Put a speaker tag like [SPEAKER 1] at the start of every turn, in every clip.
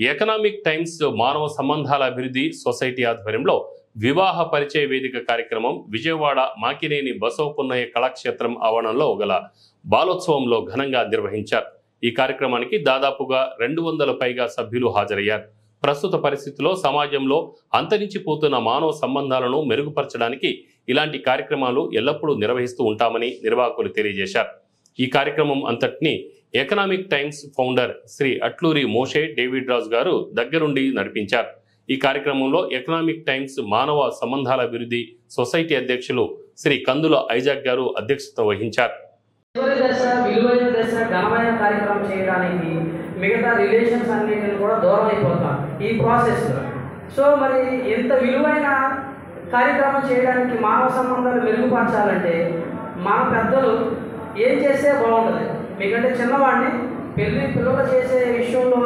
[SPEAKER 1] Economic times మానవ సంబంధాల అభివృద్ధి సొసైటీ ఆధ్వర్యంలో వివాహ పరిచయ వేదిక కార్యక్రమం విజయవాడ మాకినేని బసవపున్నయ్య కళాక్షేత్రం ఆవరణంలో గల బాలోత్సవంలో ఘనంగా నిర్వహించారు. ఈ కార్యక్రమానికి దాదాపుగా 200 పైగా సభ్యులు హాజరయ్యారు. ప్రస్తుత పరిస్థితుల్లో సమాజంలో అంతరించిపోతున్న మానవ సంబంధాలను మెరుగుపరచడానికి ఇలాంటి కార్యక్రమాలు ఎల్లప్పుడూ నిర్వహిస్తూ ఉంటామని నిర్వాహకులు తెలియజేశారు. ఈ కార్యక్రమం అంతటిని Economic Times founder Shri Atluri Moshe David Raju garu దగ్గరుండి నడిపించారు. ఈ కార్యక్రమంలో ఎకనామిక్ టైమ్స్ మానవ సంబంధాల అభివృద్ధి సొసైటీ అధ్యక్షులు శ్రీ కందుల ఐజాక్ గారు అధ్యక్షత వహించారు.
[SPEAKER 2] కార్యక్రమం చేయడానికి మిగతా రిలేషన్స్ అన్నిటిని కూడా దూరం అయిపోతాం ఈ ప్రాసెస్లో. సో మరి ఎంత విలువైన కార్యక్రమం చేయడానికి మానవ సంబంధాలు మెరుగుపరచాలంటే మన పెద్దలు ఏం చేస్తే బాగుంటుంది. మీకంటే చిన్నవాడిని పిల్లలు చేసే విషయంలో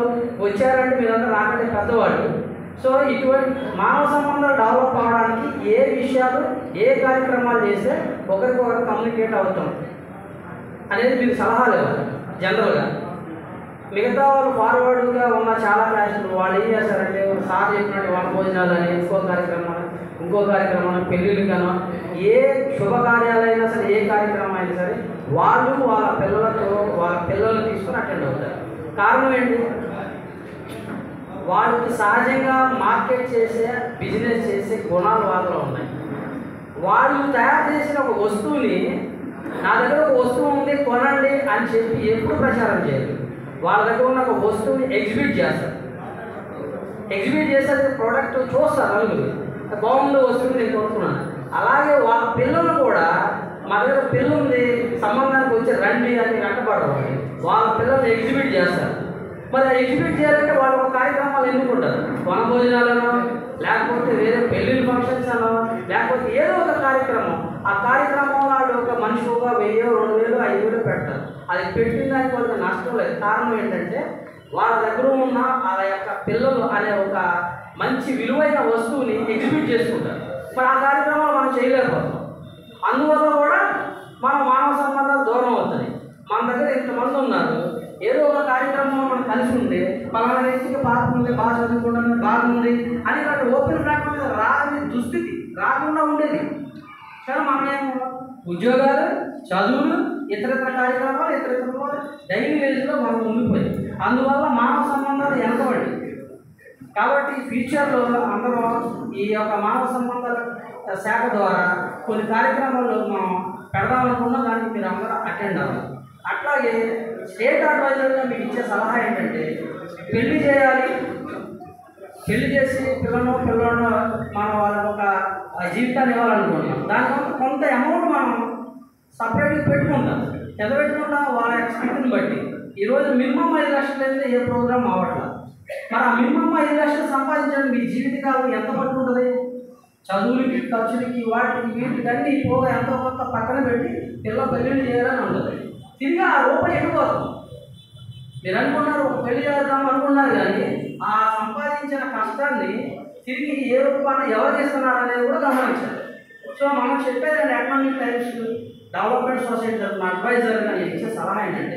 [SPEAKER 2] వచ్చారంటే మీరంతా నాకంటే పెద్దవాళ్ళు. సో ఇటువంటి మానవ సంబంధాలు డెవలప్ అవ్వడానికి ఏ విషయాలు ఏ కార్యక్రమాలు చేస్తే ఒకరికొకరు కమ్యూనికేట్ అవుతాం అనేది మీకు సలహాలు ఇవ్వాలి. జనరల్గా మిగతా వాళ్ళు ఫార్వర్డ్గా ఉన్న చాలా క్లాసులు వాళ్ళు ఏం చేస్తారంటే సార్ చెప్పినట్టు వాళ్ళ భోజనాలు అని ఇంకో కార్యక్రమం పెళ్ళిళ్ళకనో ఏ శుభకార్యాలైనా సరే ఏ కార్యక్రమం అయినా సరే వాళ్ళు వాళ్ళ పిల్లలు తీసుకొని అటెండ్ అవుతారు. కారణం ఏంటి? వాళ్ళకి సహజంగా మార్కెట్ చేసే బిజినెస్ చేసే గుణాలు వాళ్ళలో ఉన్నాయి. వాళ్ళు తయారు చేసిన ఒక వస్తువుని నా దగ్గర ఒక వస్తువు ఉంది కొనండి అని చెప్పి ఎప్పుడు ప్రచారం చేయరు. వాళ్ళ దగ్గర ఉన్న ఒక వస్తువుని ఎగ్జిబిట్ చేస్తారు. ఎగ్జిబిట్ చేస్తే ప్రోడక్ట్ చూస్తారు, నలుగురు బాగుంది వస్తువుని నేను కొనుక్కున్నాను. అలాగే వాళ్ళ పిల్లలు కూడా మా దగ్గర పిల్లలు ఉంది సంబంధానికి వచ్చి రండి అని వెంటబడరు. వాళ్ళ పిల్లల్ని ఎగ్జిబిట్ చేస్తారు. మరి ఎగ్జిబిట్ చేయాలంటే వాళ్ళు ఒక కార్యక్రమాలు ఎన్నుకుంటారు. వన భోజనాలను లేకపోతే వేరే పెళ్ళిళ్ళ ఫంక్షన్స్ అనో లేకపోతే ఏదో ఒక కార్యక్రమం. ఆ కార్యక్రమంలో వాళ్ళు ఒక మనిషి ఒక 1000, 2000, 5000 పెడతారు. అది పెట్టిన దానికి వాళ్ళకి నష్టం లేదు. కారణం ఏంటంటే వాళ్ళ దగ్గర ఉన్న వాళ్ళ యొక్క పిల్లలు అనే ఒక మంచి విలువైన వస్తువుని ఎగ్జిబిట్ చేసుకుంటారు. మరి ఆ కార్యక్రమాలు మనం చేయలేకపోతాం. అందువల్ల కూడా మన మానవ సంబంధాలు దూరం అవుతుంది. మన దగ్గర ఇంతమంది ఉన్నారు, ఏదో ఒక కార్యక్రమంలో మనం కలిసి ఉంటే పలానా వ్యక్తికి పాపం ఉంది, బాగా చదువుకుంటుంది, బాగుంది అని ఇలాంటి ఓపెన్ ప్లాట్ఫామ్ మీద రాని దుస్థితి రాకుండా ఉండేది. కానీ మనమేమో ఉద్యోగాలు, చదువులు, ఇతరితర కార్యక్రమాలు, ఇతరితర డైలీ వేజ్లో మనం ఉండిపోయింది. అందువల్ల మానవ సంబంధాలు వెనకబడి కాబట్టి ఫ్యూచర్లో అందరూ ఈ యొక్క మానవ సంబంధాల శాఖ ద్వారా కొన్ని కార్యక్రమాలు మనం పెడదామనుకున్నా దానికి మీరు అందరూ అటెండ్ అవ్వాలి. అట్లాగే స్టేట్ అడ్వైజర్గా మీకు ఇచ్చే సలహా ఏంటంటే పెళ్లి చేయాలి, పెళ్లి చేసి పిల్లలను మనం వాళ్ళకి ఒక జీవితాన్ని ఇవ్వాలనుకుంటున్నాం. దానివల్ల కొంత అమౌంట్ మనం సపరేట్గా పెట్టుకుంటాం. ఎంత పెట్టుకుంటాం వాళ్ళ ఎక్స్పెక్ట్ని బట్టి. ఈరోజు మినిమం 5 లక్షలు అయితే ఏ ప్రోగ్రామ్ అవ్వట్లేదు. మరి ఆ మినిమం 5 లక్షలు సంపాదించడం మీ జీవితకాలం ఎంత పట్టు ఉంటుంది? చదువులకి, ఖర్చులకి, వీటికి అన్నీ పోగా ఎంతో కొంత పక్కన పెట్టి పెళ్ళిళ్ళు చేయాలని ఉంటుంది. తిరిగి ఆ రూపాయి వెళ్ళిపోతుంది. మీరు అనుకున్నారు ఒక పెళ్లి చేద్దాం అనుకున్నారు, కానీ ఆ సంపాదించిన కష్టాన్ని తిరిగి ఏ రూపాన్ని ఎవరు చేస్తున్నారు అనేది కూడా గమనించాలి. సో మనం చెప్పేది ఎకనామిక్ టైమ్స్ డెవలప్మెంట్ సొసైటీ అడ్వైజర్గా ఇచ్చే సలహా ఏంటంటే